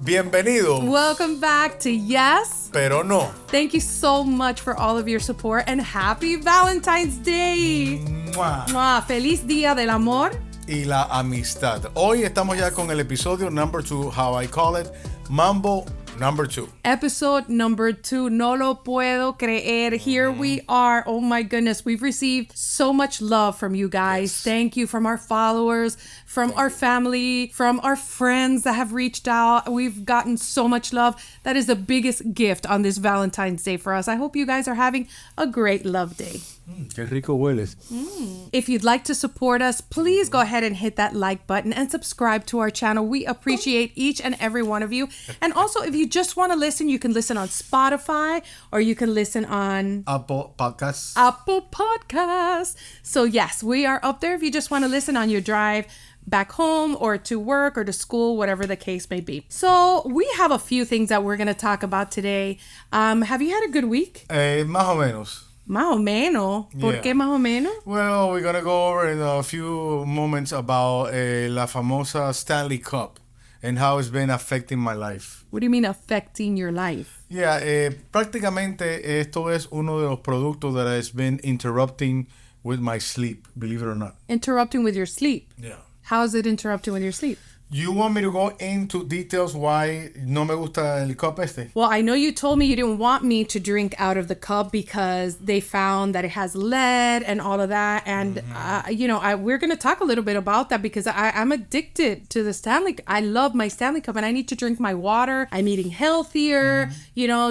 Bienvenido. Welcome back to Yes, Pero no. Thank you so much for all of your support and happy Valentine's Day. Mua. Mua, feliz Día del Amor. Y la amistad. Hoy estamos ya con el episodio number 2, how I call it, Mambo number 2. Episode number 2. No lo puedo creer. Here we are. Oh my goodness. We've received so much love from you guys. Yes. Thank you from our followers, from our family, from our friends that have reached out. We've gotten so much love. That is the biggest gift on this Valentine's Day for us. I hope you guys are having a great love day. Qué rico hueles. If you'd like to support us, please go ahead and hit that like button and subscribe to our channel. We appreciate each and every one of you. And also, if you just want to listen, you can listen on Spotify or you can listen on Apple Podcasts. Apple Podcasts. So yes, we are up there if you just want to listen on your drive back home or to work or to school, whatever the case may be. So we have a few things that we're going to talk about today. Have you had a good week? Más o menos. Más o menos. ¿Por Yeah. qué más o menos? Well, we're going to go over in a few moments about la famosa Stanley Cup and how it's been affecting my life. What do you mean affecting your life? Yeah, prácticamente esto es uno de los productos that has been interrupting with my sleep, believe it or not. Interrupting with your sleep. Yeah. How is it interrupting with your sleep? You want me to go into details why no me gusta el cup este? Well, I know you told me you didn't want me to drink out of the cup because they found that it has lead and all of that. And, we're going to talk a little bit about that because I'm addicted to the Stanley. I love my Stanley Cup and I need to drink my water. I'm eating healthier,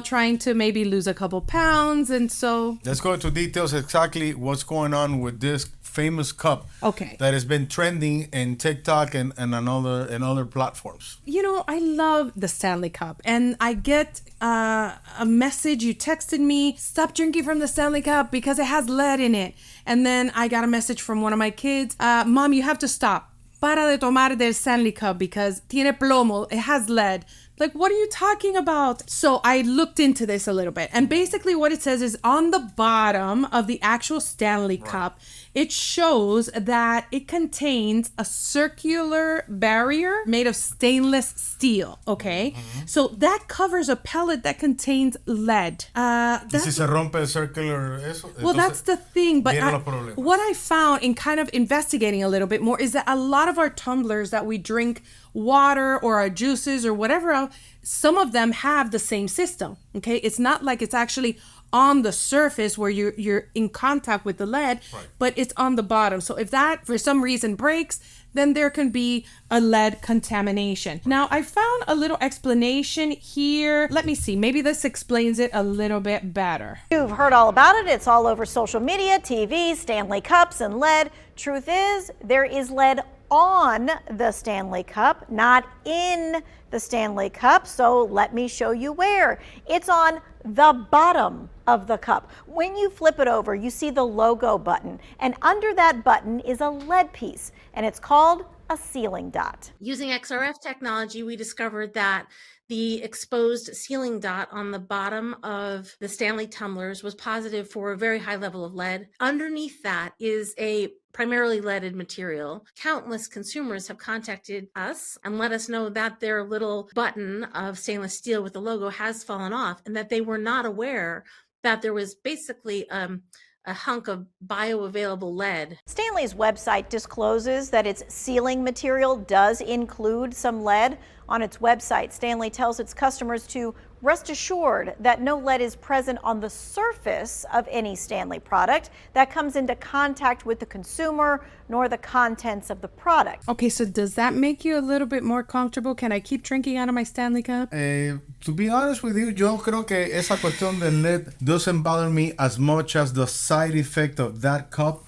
trying to maybe lose a couple pounds. And so... Let's go into details exactly what's going on with this famous cup that has been trending in TikTok and other platforms. I love the Stanley Cup and I get a message. You texted me, stop drinking from the Stanley Cup because it has lead in it. And then I got a message from one of my kids, Mom, you have to stop. Para de tomar del Stanley Cup because tiene plomo, it has lead. Like, what are you talking about? So I looked into this a little bit. And basically what it says is on the bottom of the actual Stanley Cup, it shows that it contains a circular barrier made of stainless steel, okay? So that covers a pellet that contains lead. Y si se rompe el circular eso? Well, that's the thing. But vienen los problemas. What I found in kind of investigating a little bit more is that a lot of our tumblers that we drink water or our juices or whatever else, some of them have the same system, okay? It's not like it's actually on the surface where you're in contact with the lead, but it's on the bottom. So if that for some reason breaks, then there can be a lead contamination. Now, I found a little explanation here. Let me see. Maybe this explains it a little bit better. You've heard all about it. It's all over social media, TV, Stanley Cups, and lead. Truth is, there is lead on the Stanley Cup, not in the Stanley Cup. So let me show you where. It's on the bottom of the cup. When you flip it over, you see the logo button, and under that button is a lead piece, and it's called a sealing dot. Using XRF technology, we discovered that the exposed sealing dot on the bottom of the Stanley tumblers was positive for a very high level of lead. Underneath that is a primarily leaded material. Countless consumers have contacted us and let us know that their little button of stainless steel with the logo has fallen off and that they were not aware that there was basically a hunk of bioavailable lead. Stanley's website discloses that its sealing material does include some lead. On its website, Stanley tells its customers to rest assured that no lead is present on the surface of any Stanley product that comes into contact with the consumer, nor the contents of the product. Okay, so does that make you a little bit more comfortable? Can I keep drinking out of my Stanley Cup? To be honest with you, yo creo que esa cuestión del lead doesn't bother me as much as the side effect of that cup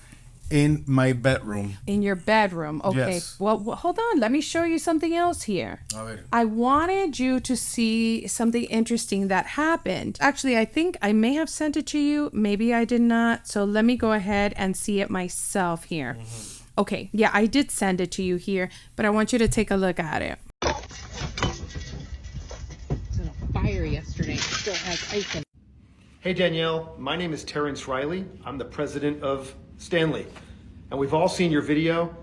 in my bedroom. In your bedroom. Okay. Yes. Well, hold on. Let me show you something else here. A ver. I wanted you to see something interesting that happened. Actually, I think I may have sent it to you. Maybe I did not. So let me go ahead and see it myself here. Okay. Yeah, I did send it to you here, but I want you to take a look at it. It was on a fire yesterday. It still has ice in it. Hey Danielle, my name is Terrence Riley. I'm the president of Stanley. And we've all seen your video.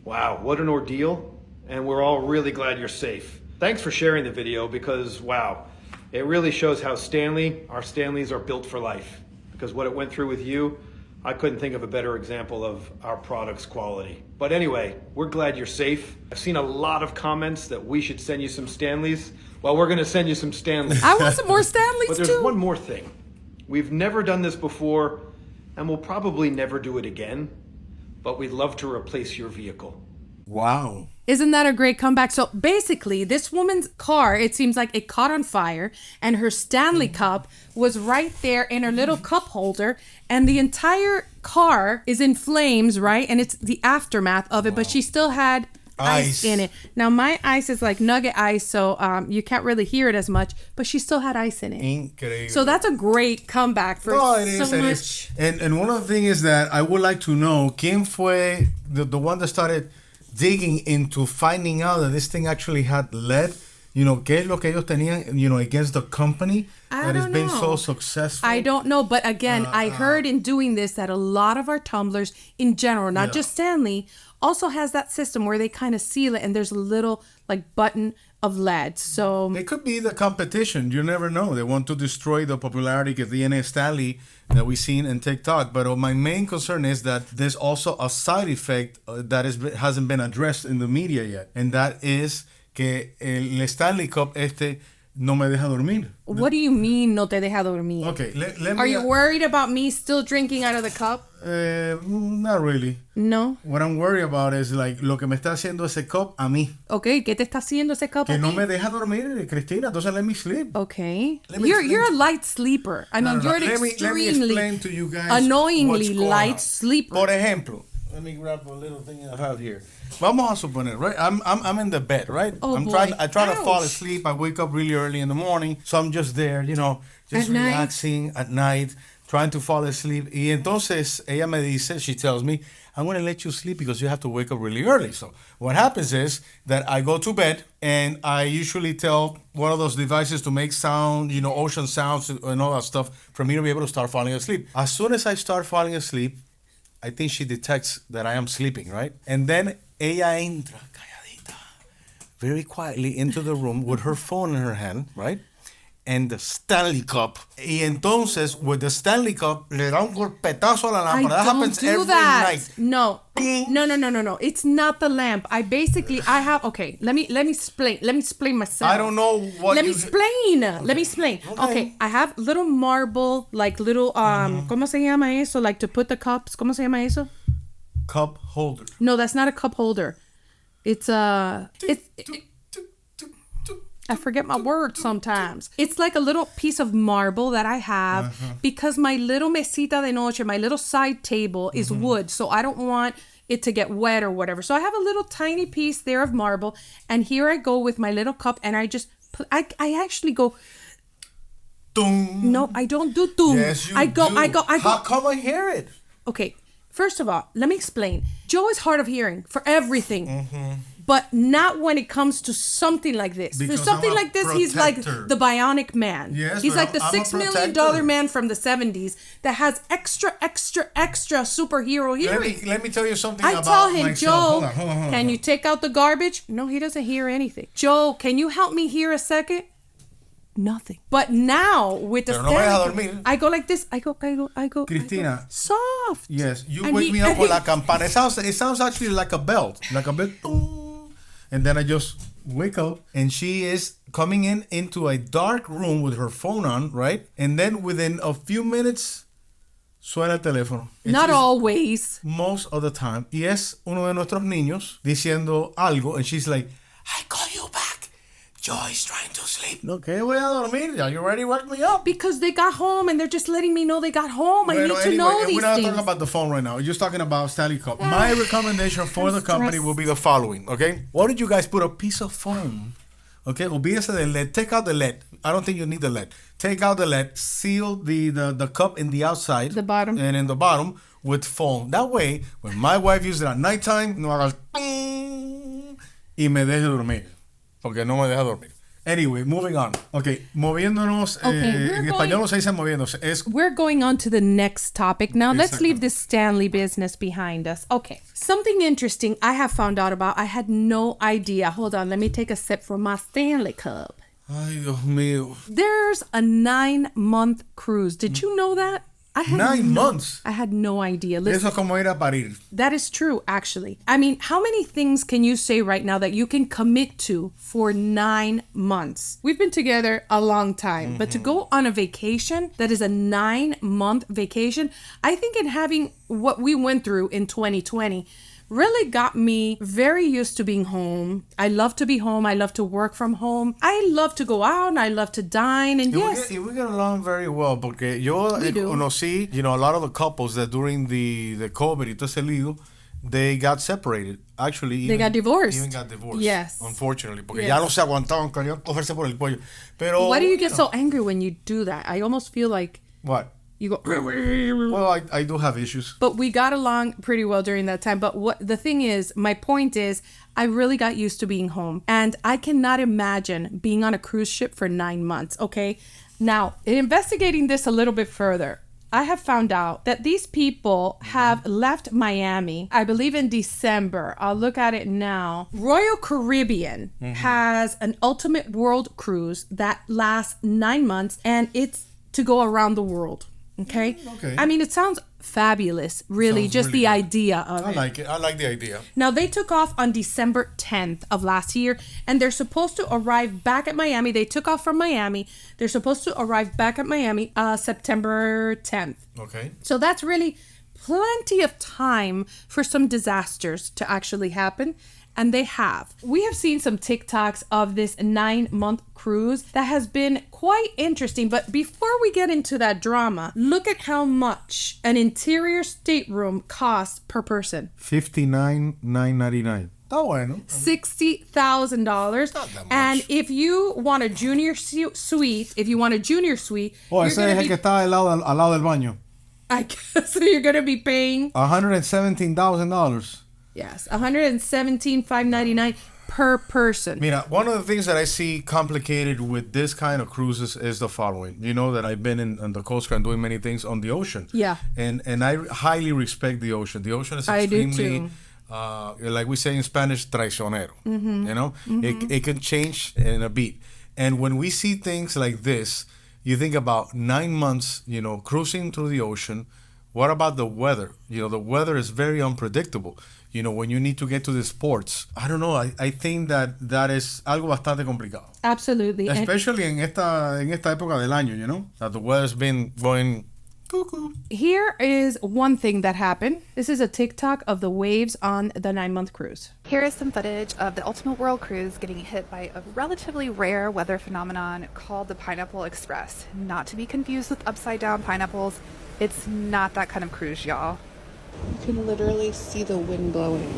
Wow, what an ordeal. And we're all really glad you're safe. Thanks for sharing the video because, wow, it really shows how our Stanleys are built for life. Because what it went through with you, I couldn't think of a better example of our product's quality. But anyway, we're glad you're safe. I've seen a lot of comments that we should send you some Stanleys. Well, we're going to send you some Stanleys. I want some more Stanleys But there's too. one more thing. We've never done this before, and we'll probably never do it again. But we'd love to replace your vehicle. Wow. Isn't that a great comeback? So basically, this woman's car, it seems like it caught on fire, and her Stanley Cup was right there in her little cup holder, and the entire car is in flames, right? And it's the aftermath of it, but she still had ice in it. Now, my ice is like nugget ice, so you can't really hear it as much, but she still had ice in it. Incredible. So that's a great comeback for so much. And one of the things is that I would like to know, ¿quién fue the one that started digging into finding out that this thing actually had lead? You know, ¿qué es lo que ellos tenían, you know, against the company that has been so successful? I don't know. But again, I heard in doing this that a lot of our tumblers in general, not just Stanley, also has that system where they kind of seal it and there's a little like button of lead. So it could be the competition. You never know. They want to destroy the popularity que tiene Stanley that we've seen in TikTok. But my main concern is that there's also a side effect that hasn't been addressed in the media yet. And that is que el Stanley Cup no me deja dormir. What do you mean no te deja dormir? Okay, let me... Are you worried about me still drinking out of the cup? Not really. No. What I'm worried about is like lo que me está haciendo ese cup a mí. Okay, ¿qué te está haciendo ese cup? Que no me deja dormir, Cristina. Entonces let me sleep. Okay. You're a light sleeper. I mean, you're an let me explain to you guys annoyingly what's going light on. sleeper. Por ejemplo, let me grab a little thing I have here. Vamos a suponer, right? I'm in the bed, right? Oh, I try to fall Ouch. asleep. I wake up really early in the morning, so I'm just there, you know, just At night? relaxing at night, trying to fall asleep. Y entonces ella me dice, she tells me, I'm going to let you sleep because you have to wake up really early. So what happens is that I go to bed and I usually tell one of those devices to make sound, you know, ocean sounds and all that stuff for me to be able to start falling asleep. As soon as I start falling asleep, I think she detects that I am sleeping, right? And then ella entra calladita, very quietly into the room with her phone in her hand, right? And the Stanley Cup. Y entonces, with the Stanley Cup, le da un golpetazo a la lámpara. That happens every night. No. No. It's not the lamp. I have, okay, let me explain myself. I don't know what Let me explain. Okay, I have little marble, like little, ¿cómo se llama eso? Like to put the cups, ¿cómo se llama eso? Cup holder. No, that's not a cup holder. It's I forget my words sometimes. It's like a little piece of marble that I have because my little mesita de noche, my little side table is wood. So I don't want it to get wet or whatever. So I have a little tiny piece there of marble. And here I go with my little cup and I just put, I actually go. Tung. No, I don't do tung. Yes, you I go. How come I hear it? Okay. First of all, let me explain. Joe is hard of hearing for everything. But not when it comes to something like this. Because For something I'm a like this, he's like protector. the bionic man. Yes, he's but like the I'm a $6 million protector. man from the 70s that has extra superhero hearing. Let me tell you something I about tell him, myself. Joe, Hold on. can you take out the garbage? No, he doesn't hear anything. Joe, can you help me hear a second? Nothing. But now with the Pero no me deja Stanley, dormir. I go like this. I go. Cristina. Soft. Yes, you And wake he- me up and with he- la campana. It sounds actually like a bell. And then I just wake up and she is coming into a dark room with her phone on, right? And then within a few minutes, suena el teléfono. Not always. Most of the time. Y es uno de nuestros niños diciendo algo. And she's like, I call you back. Joy is trying to sleep. No, ¿qué voy a dormir? Are you ready to wake me up? Because they got home and they're just letting me know they got home. I need to know these we're not things. talking about the phone right now. We're just talking about Stanley Cup. My recommendation for the company will be the following, okay? Why don't you guys put a piece of foam, okay? Olvídese del LED. Take out the LED. I don't think you need the LED. Take out the LED. Seal the cup in the outside. The bottom. And in the bottom with foam. That way, when my wife uses it at nighttime, no haga el ting y me deje dormir. Porque no me deja dormir. Anyway, moving on. Okay, moviéndonos. En español no se dice moviéndose. We're going on to the next topic. Now, let's Exactly. leave this Stanley business behind us. Okay. Something interesting I have found out about. I had no idea. Hold on. Let me take a sip from my Stanley Cup. Ay, Dios mío. There's a 9-month cruise. Did you know that? I had 9 months. I had no idea. Listen, Eso es como ir a parir. that is true, actually. I mean, how many things can you say right now that you can commit to for 9 months? We've been together a long time, but to go on a vacation that is a 9-month vacation, I think in having what we went through in 2020 really got me very used to being home. I love to be home. I love to work from home. I love to go out and I love to dine. And yes, We get along very well porque yo conocí, a lot of the couples that during the COVID y todo ese lío, they got separated. Actually, they got divorced. Even got divorced. Yes. Unfortunately, porque Yes. ya no se aguantaban, querían cogerse por el cuello. Pero why do you get so angry when you do that? I almost feel like what? you go. Well, I do have issues. But we got along pretty well during that time. But what the thing is, my point is, I really got used to being home. And I cannot imagine being on a cruise ship for 9 months, okay? Now, in investigating this a little bit further, I have found out that these people have left Miami, I believe in December. I'll look at it now. Royal Caribbean has an ultimate world cruise that lasts 9 months, and it's to go around the world. Okay. Okay. I mean, it sounds fabulous, really, Sounds just really the good. idea of I it. like it. I like the idea. Now, they took off on December 10th of last year, and they're supposed to arrive back at Miami. They took off from Miami. They're supposed to arrive back at Miami September 10th. Okay. So that's really plenty of time for some disasters to actually happen. And they have. We have seen some TikToks of this 9-month cruise that has been quite interesting. But before we get into that drama, look at how much an interior stateroom costs per person. $59,999. Está bueno. $60,000. Not that much. And if you want a junior suite, Oh, you're ese gonna es el be, que está al lado del baño. I guess so you're gonna be paying $117,000. yes, $117,599 per person. Mira, one of the things that I see complicated with this kind of cruises is the following. You know that I've been in the Coast Guard doing many things on the ocean. Yeah. And I highly respect the ocean. The ocean is I do extremely, like we say in Spanish, traicionero. You know, it can change in a beat. And when we see things like this, you think about 9 months, cruising through the ocean. What about the weather? The weather is very unpredictable. When you need to get to the sports. I don't know. I think that is algo bastante complicado. Absolutely. Especially en esta época del año, that the weather's been going cuckoo. Here is one thing that happened. This is a TikTok of the waves on the 9-month cruise. Here is some footage of the Ultimate World Cruise getting hit by a relatively rare weather phenomenon called the Pineapple Express. Not to be confused with upside down pineapples. It's not that kind of cruise, y'all. You can literally see the wind blowing.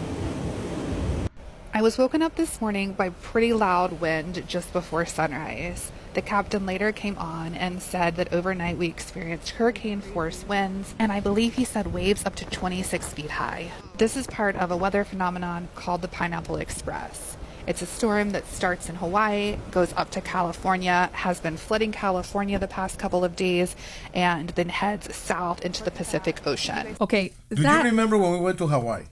I was woken up this morning by pretty loud wind just before sunrise. The captain later came on and said that overnight we experienced hurricane force winds, and I believe he said waves up to 26 feet high. This is part of a weather phenomenon called the Pineapple Express. It's a storm that starts in Hawaii, goes up to California, has been flooding California the past couple of days, and then heads south into the Pacific Ocean. Okay. Do you remember when we went to Hawaii?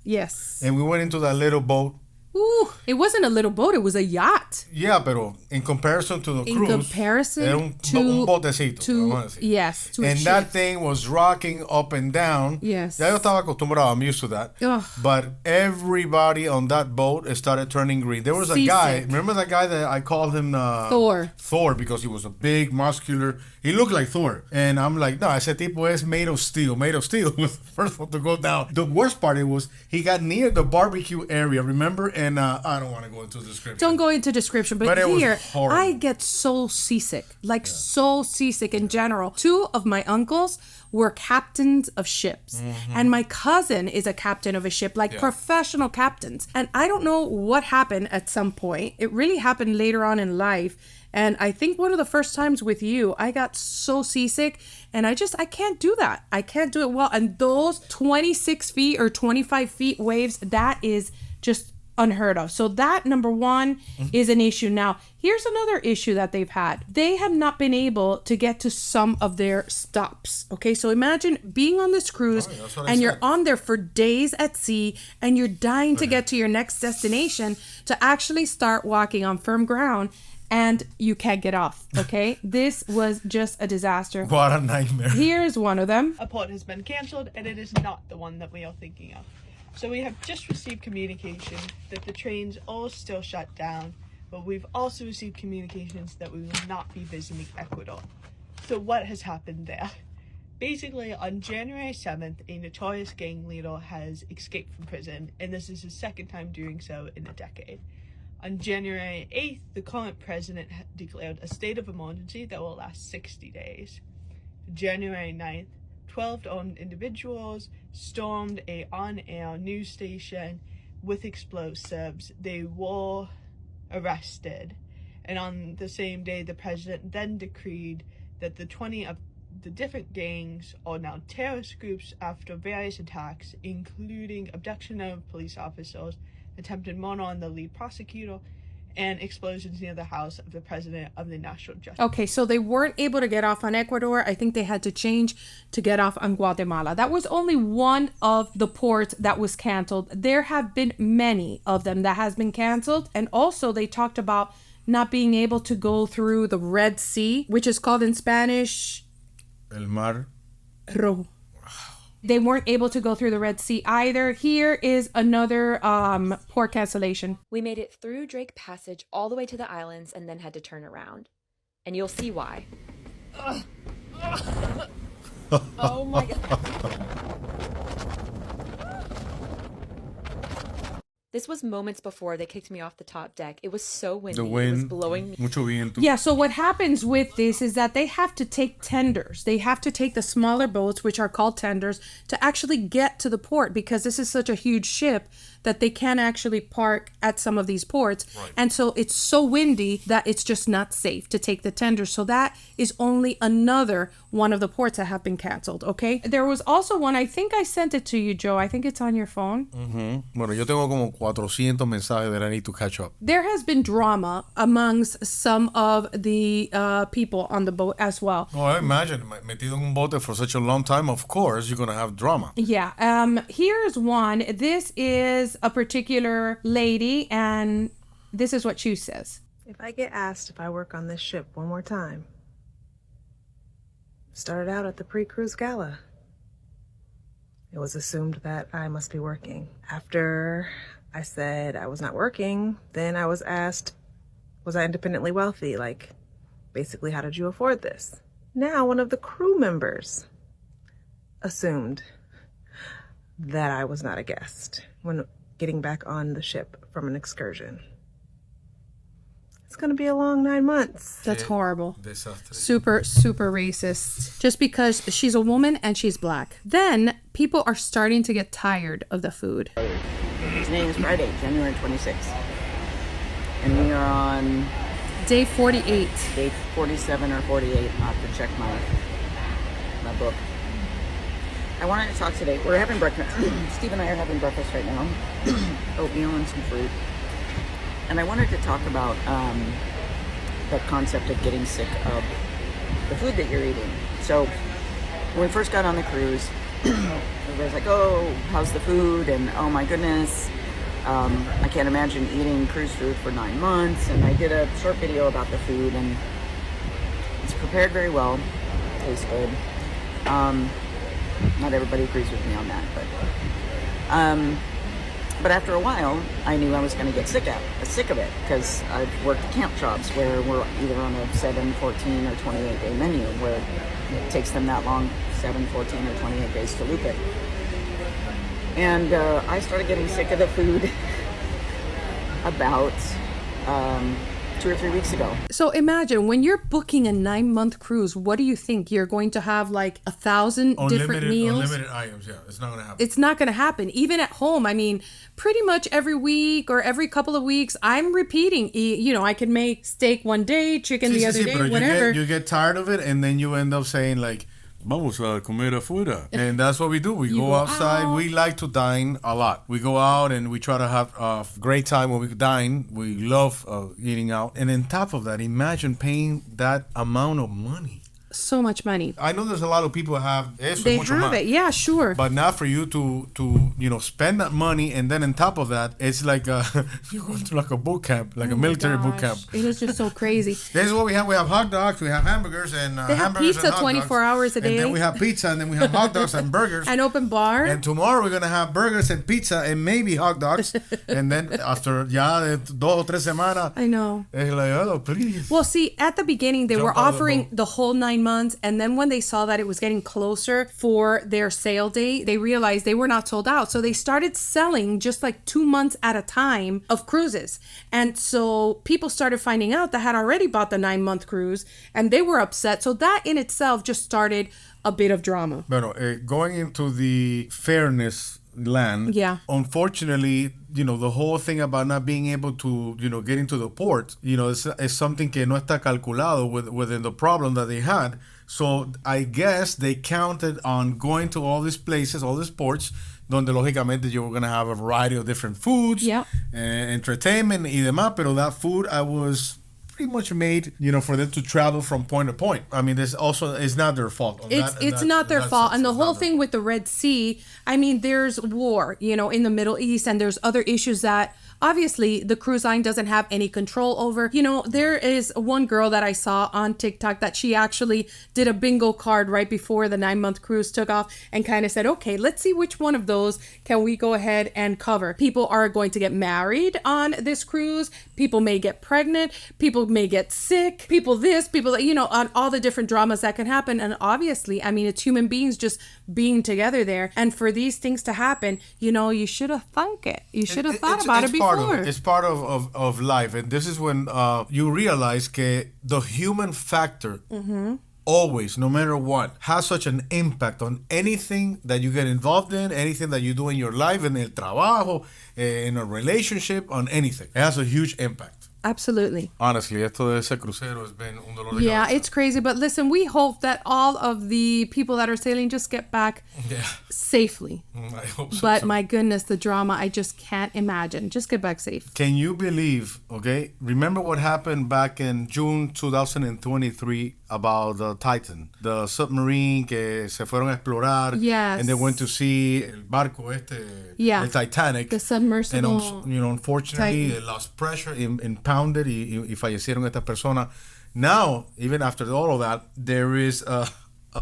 Yes. And we went into that little boat? Ooh, it wasn't a little boat. It was a yacht. Yeah, pero in comparison to the cruise, In comparison era un to botecito, vamos a decir. yes, to a And ship. that thing was rocking up and down. Yes. Ya yo estaba acostumbrado. I'm used to that. Ugh. But everybody on that boat started turning green. There was a guy. Seasick. Remember that guy that I called him Thor. Thor, because he was a big, muscular. He looked like Thor. And I'm like, no, ese tipo es made of steel. Made of steel was the first one to go down. The worst part was he got near the barbecue area, remember? And I don't want to go into description. Don't go into description, but It was here horrible. I get so seasick, so seasick in general. 2 of my uncles were captains of ships, and my cousin is a captain of a ship, professional captains. And I don't know what happened at some point. It really happened later on in life. And I think one of the first times with you, I got so seasick, and I can't do that. I can't do it well. And those 26 feet or 25 feet waves, that is just unheard of. So that, number one, is an issue. Now, here's another issue that they've had. They have not been able to get to some of their stops. Okay, so imagine being on this cruise and you're on there for days at sea and you're dying to get to your next destination to actually start walking on firm ground, and you can't get off. Okay, this was just a disaster. What a nightmare. Here's one of them. A port has been cancelled, and it is not the one that we are thinking of. So we have just received communication that the trains are still shut down, but we've also received communications that we will not be visiting Ecuador. So what has happened there? Basically, on January 7th, a notorious gang leader has escaped from prison, and this is his second time doing so in a decade. On January 8th, the current president declared a state of emergency that will last 60 days. January 9th, 12 armed individuals stormed a on-air news station with explosives. They were arrested. And on the same day, the president then decreed that the 20 of the different gangs are now terrorist groups after various attacks, including abduction of police officers, attempted murder on the lead prosecutor, and explosions near the house of the president of the National Justice. Okay, so they weren't able to get off on Ecuador. I think they had to change to get off on Guatemala. That was only one of the ports that was canceled. There have been many of them that has been canceled. And also they talked about not being able to go through the Red Sea, which is called in Spanish El Mar Rojo. They weren't able to go through the Red Sea either. Here is another port cancellation. We made it through Drake Passage all the way to the islands and then had to turn around. And you'll see why. Oh my God. This was moments before they kicked me off the top deck. It was so windy. The wind, it was blowing me. Mucho viento. Yeah, so what happens with this is that they have to take tenders. They have to take the smaller boats, which are called tenders, to actually get to the port, because this is such a huge ship that they can't actually park at some of these ports. Right. And so it's so windy that it's just not safe to take the tenders. So that is only another one of the ports that have been canceled, okay? There was also one, I think I sent it to you, Joe. I think it's on your phone. Mm-hmm. Bueno, yo tengo como 400 mensajes that I need to catch up. There has been drama amongst some of the people on the boat as well. Oh, I imagine, metido en un bote for such a long time, of course, you're going to have drama. Yeah. Here's one. This is a particular lady, and this is what she says. If I get asked if I work on this ship one more time, started out at the pre-cruise gala. It was assumed that I must be working. After I said I was not working, then I was asked, was I independently wealthy? Like, basically, how did you afford this? Now, one of the crew members assumed that I was not a guest when getting back on the ship from an excursion. It's going to be a long 9 months. That's horrible. Desastre. Super, super racist. Just because she's a woman and she's black. Then people are starting to get tired of the food. Today is Friday, January 26th. And we are on day 48. Day 47 or 48. I'll have to check my book. I wanted to talk today. We're having breakfast. Steve and I are having breakfast right now. Oatmeal and some fruit. And I wanted to talk about that concept of getting sick of the food that you're eating. So when we first got on the cruise, everybody's like, oh, how's the food? And oh my goodness, I can't imagine eating cruise food for 9 months. And I did a short video about the food, and it's prepared very well. Tastes good. Not everybody agrees with me on that, but after a while, I knew I was going to get sick of it, because I've worked camp jobs where we're either on a 7, 14, or 28-day menu, where it takes them that long, 7, 14, or 28 days to loop it. And I started getting sick of the food about 2 or 3 weeks ago. So imagine when you're booking a 9-month cruise, what do you think? You're going to have like 1,000 different meals? Unlimited items, yeah. It's not going to happen. It's not going to happen. Even at home, I mean, pretty much every week or every couple of weeks, I'm repeating. You know, I can make steak one day, chicken the other day, but whatever. You get tired of it, and then you end up saying like, vamos a comer afuera. And that's what we do. We go outside. Out. We like to dine a lot. We go out and we try to have a great time when we dine. We love eating out. And on top of that, imagine paying that amount of money. So much money. I know there's a lot of people who have eso. They have it, yeah, sure. But not for you to spend that money, and then on top of that, it's like you're going to like a boot camp, like a military boot camp. It is just so crazy. This is what we have. We have hot dogs, we have hamburgers, and they have pizza 24 hours a day. And then we have pizza, and then we have hot dogs and burgers. An open bar. And tomorrow we're gonna have burgers and pizza and maybe hot dogs. And then after 2 or 3 semanas, I know. It's like, oh, please. Well, see, at the beginning they were offering the whole 9 months, and then when they saw that it was getting closer for their sale date, they realized they were not sold out. So they started selling just like 2 months at a time of cruises. And so people started finding out that had already bought the 9-month cruise, and they were upset. So that in itself just started a bit of drama. Bueno, going into the fairness land, unfortunately, the whole thing about not being able to, get into the port, is something que no está calculado within the problem that they had. So I guess they counted on going to all these places, all these ports, donde lógicamente you were going to have a variety of different foods, entertainment y demás, pero that food I was pretty much made, for them to travel from point to point. I mean, it's not their fault. It's not their fault. And the whole thing with the Red Sea, I mean, there's war, in the Middle East, and there's other issues that obviously the cruise line doesn't have any control over. There is one girl that I saw on TikTok that she actually did a bingo card right before the 9-month cruise took off and kind of said, okay, let's see which one of those can we go ahead and cover. People are going to get married on this cruise. People may get pregnant. People may get sick. People this, people that, on all the different dramas that can happen. And obviously, I mean, it's human beings just being together there. And for these things to happen, you should have thunk it. You should have thought about it before. It's part of life, and this is when you realize que the human factor always, no matter what, has such an impact on anything that you get involved in, anything that you do in your life, in el trabajo, in a relationship, on anything. It has a huge impact. Absolutely. Honestly, esto de ese crucero has been un dolor de cabeza. It's crazy. But listen, we hope that all of the people that are sailing just get back safely. I hope so. But my goodness, the drama, I just can't imagine. Just get back safe. Can you believe, remember what happened back in June 2023 about the Titan, the submarine que se fueron a explorar. Yes. And they went to see el barco el Titanic. The submersible. And, unfortunately, they lost pressure, impounded y fallecieron estas personas. Now, even after all of that, there is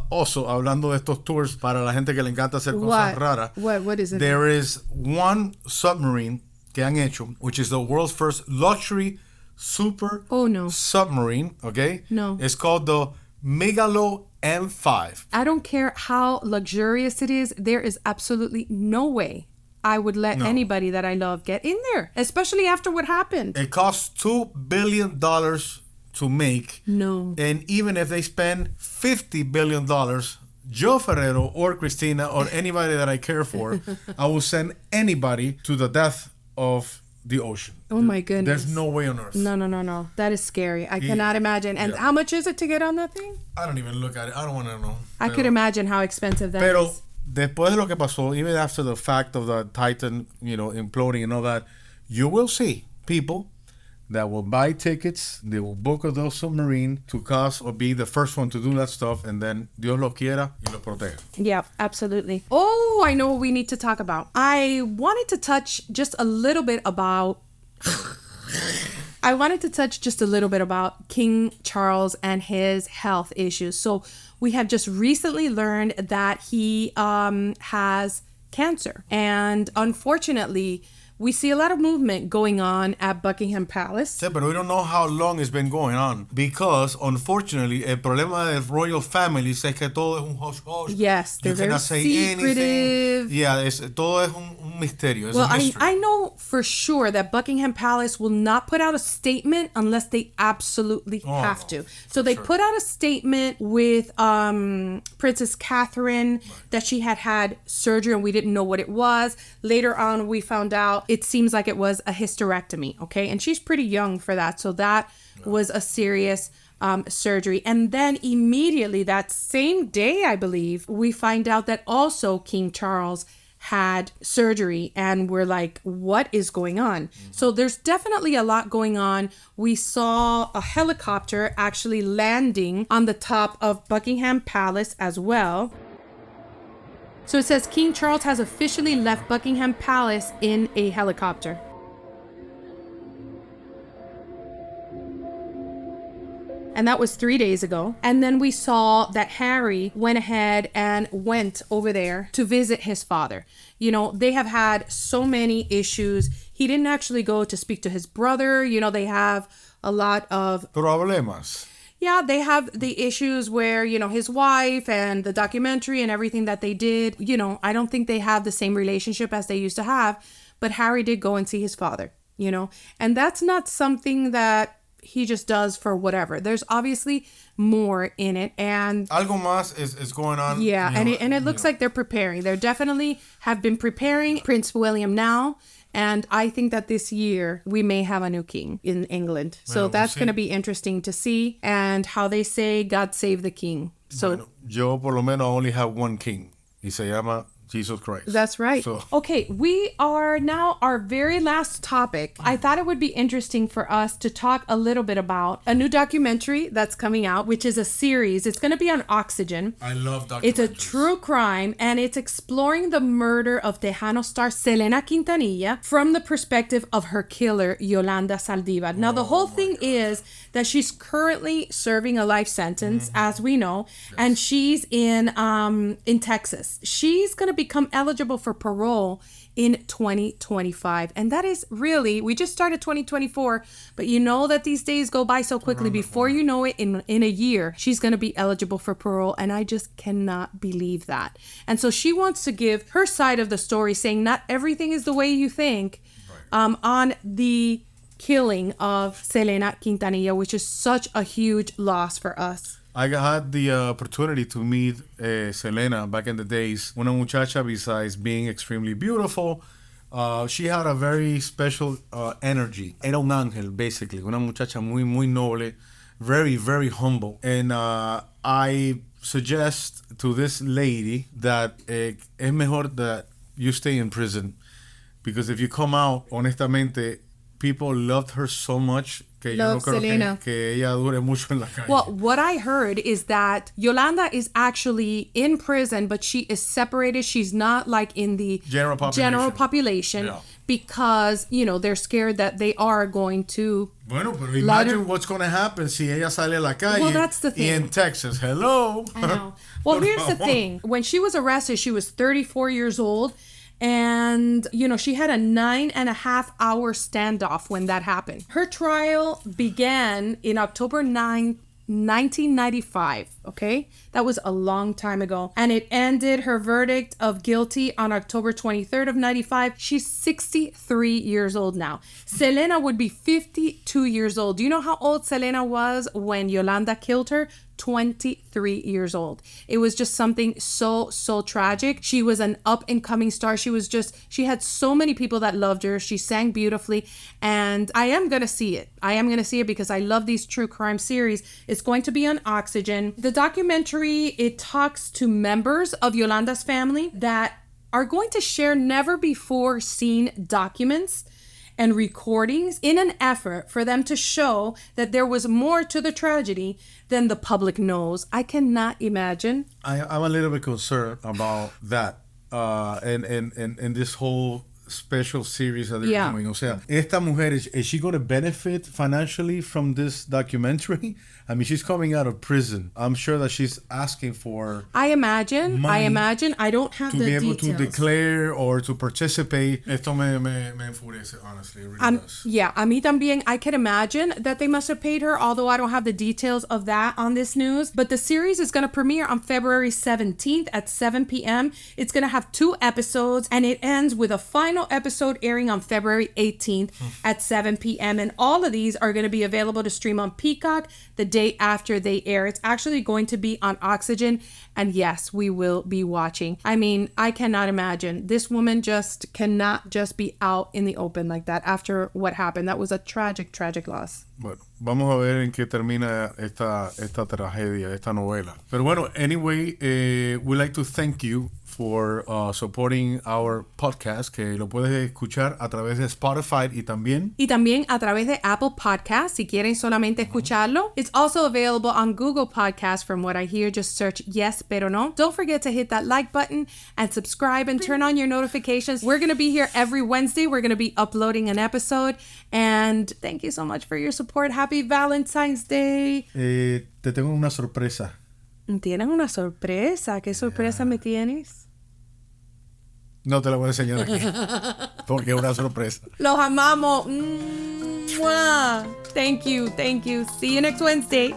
also, hablando de estos tours, para la gente que le encanta hacer cosas raras. What is it? There is one submarine que han hecho, which is the world's first luxury super submarine, No. It's called the Megalo M5. I don't care how luxurious it is. There is absolutely no way I would let anybody that I love get in there, especially after what happened. It costs $2 billion to make. No. And even if they spend $50 billion, Joe Ferrero or Christina or anybody that I care for, I will send anybody to the death of the ocean. Oh my goodness. There's no way on earth. No. That is scary. I cannot imagine. And how much is it to get on that thing? I don't even look at it. I don't want to know. I could imagine how expensive that is. Después de lo que pasó, even after the fact of the Titan, imploding and all that, you will see people that will buy tickets, they will book a those submarine to cause or be the first one to do that stuff, and then Dios lo quiera y lo proteja. Yeah, absolutely. Oh, I know what we need to talk about. I wanted to touch just a little bit about King Charles and his health issues. So we have just recently learned that he has cancer, and unfortunately, we see a lot of movement going on at Buckingham Palace. Yeah, but we don't know how long it's been going on because, unfortunately, el problema del royal family es que todo es un hush-hush. Yes, they're very secretive. Anything. Yeah, todo es un misterio. Well, I know for sure that Buckingham Palace will not put out a statement unless they absolutely have to. So they put out a statement with Princess Catherine that she had surgery and we didn't know what it was. Later on, we found out it seems like it was a hysterectomy, and she's pretty young for that, so that was a serious surgery. And then immediately that same day, I believe, we find out that also King Charles had surgery, and we're like, what is going on? So there's definitely a lot going on. We saw a helicopter actually landing on the top of Buckingham Palace as well. So it says King Charles has officially left Buckingham Palace in a helicopter. And that was 3 days ago. And then we saw that Harry went ahead and went over there to visit his father. You know, they have had so many issues. He didn't actually go to speak to his brother. You know, they have a lot of problemas. Yeah, they have the issues where, you know, his wife and the documentary and everything that they did, you know, I don't think they have the same relationship as they used to have. But Harry did go and see his father, you know, and that's not something that he just does for whatever. There's obviously more in it, and algo más is going on. Yeah, and it looks like they're preparing. They definitely have been preparing Prince William now, and I think that this year we may have a new king in England. So that's going to be interesting to see, and how they say God save the king. So yo por lo menos only have one king. Y se llama Jesus Christ. That's right. So. Okay, we are now our very last topic. I thought it would be interesting for us to talk a little bit about a new documentary that's coming out, which is a series. It's going to be on Oxygen. I love documentaries. It's a true crime, and it's exploring the murder of Tejano star Selena Quintanilla from the perspective of her killer, Yolanda Saldívar. Now, the whole thing is that she's currently serving a life sentence, as we know, and she's in Texas. She's going to become eligible for parole in 2025, and that is really, we just started 2024, but you know that these days go by so quickly. Before you know it, in a year she's going to be eligible for parole, and I just cannot believe that. And so she wants to give her side of the story, saying not everything is the way you think, on the killing of Selena Quintanilla, which is such a huge loss for us. I had the opportunity to meet Selena back in the days. Una muchacha, besides being extremely beautiful, she had a very special energy. Era un ángel, basically. Una muchacha muy, muy noble, very, very humble. And I suggest to this lady that es mejor that you stay in prison. Because if you come out, honestamente, people loved her so much que yo no creo que ella dure mucho en la calle. Well, what I heard is that Yolanda is actually in prison, but she is separated. She's not like in the general population because, you know, they're scared that they are going to... Bueno, pero imagine what's going to happen si ella sale a la calle. Well, that's the thing. In Texas. Hello. I know. Well, here's the thing. When she was arrested, she was 34 years old. And, you know, she had a 9.5-hour standoff when that happened. Her trial began in October 9, 1995, okay? That was a long time ago. And it ended her verdict of guilty on October 23rd of 95. She's 63 years old now. Selena would be 52 years old. Do you know how old Selena was when Yolanda killed her? 23 years old. It was just something so tragic. She was an up-and-coming star. She had so many people that loved her. She sang beautifully, and I am going to see it. I am going to see it because I love these true crime series. It's going to be on Oxygen. The documentary, it talks to members of Yolanda's family that are going to share never before seen documents and recordings in an effort for them to show that there was more to the tragedy than the public knows. I cannot imagine. I'm a little bit concerned about that and this whole special series that they're doing. O sea, esta mujer, is she going to benefit financially from this documentary? I mean, she's coming out of prison. I'm sure that she's asking for I imagine. I don't have the details. To be able to declare or to participate. Esto me enfurece, honestly. It really does. Yeah, a mí también. I can imagine that they must have paid her, although I don't have the details of that on this news. But the series is going to premiere on February 17th at 7 p.m. It's going to have 2 episodes, and it ends with a final episode airing on February 18th at 7 p.m. And all of these are going to be available to stream on Peacock the day after they air. It's actually going to be on Oxygen, and yes, we will be watching. I mean, I cannot imagine. This woman just cannot just be out in the open like that after what happened. That was a tragic loss. Bueno. Vamos a ver en qué termina esta tragedia, esta novela. Pero bueno, anyway, we'd like to thank you for supporting our podcast, que lo puedes escuchar a través de Spotify y también a través de Apple Podcasts, si quieren solamente escucharlo. It's also available on Google Podcasts, from what I hear. Just search Yes Pero No. Don't forget to hit that like button and subscribe and turn on your notifications. We're going to be here every Wednesday. We're going to be uploading an episode. And thank you so much for your support. Happy Valentine's Day. te tengo una sorpresa. ¿Tienes una sorpresa? ¿Qué sorpresa me tienes? No te la voy a enseñar aquí, porque es una sorpresa. Los amamos. Mwah. Thank you. See you next Wednesday.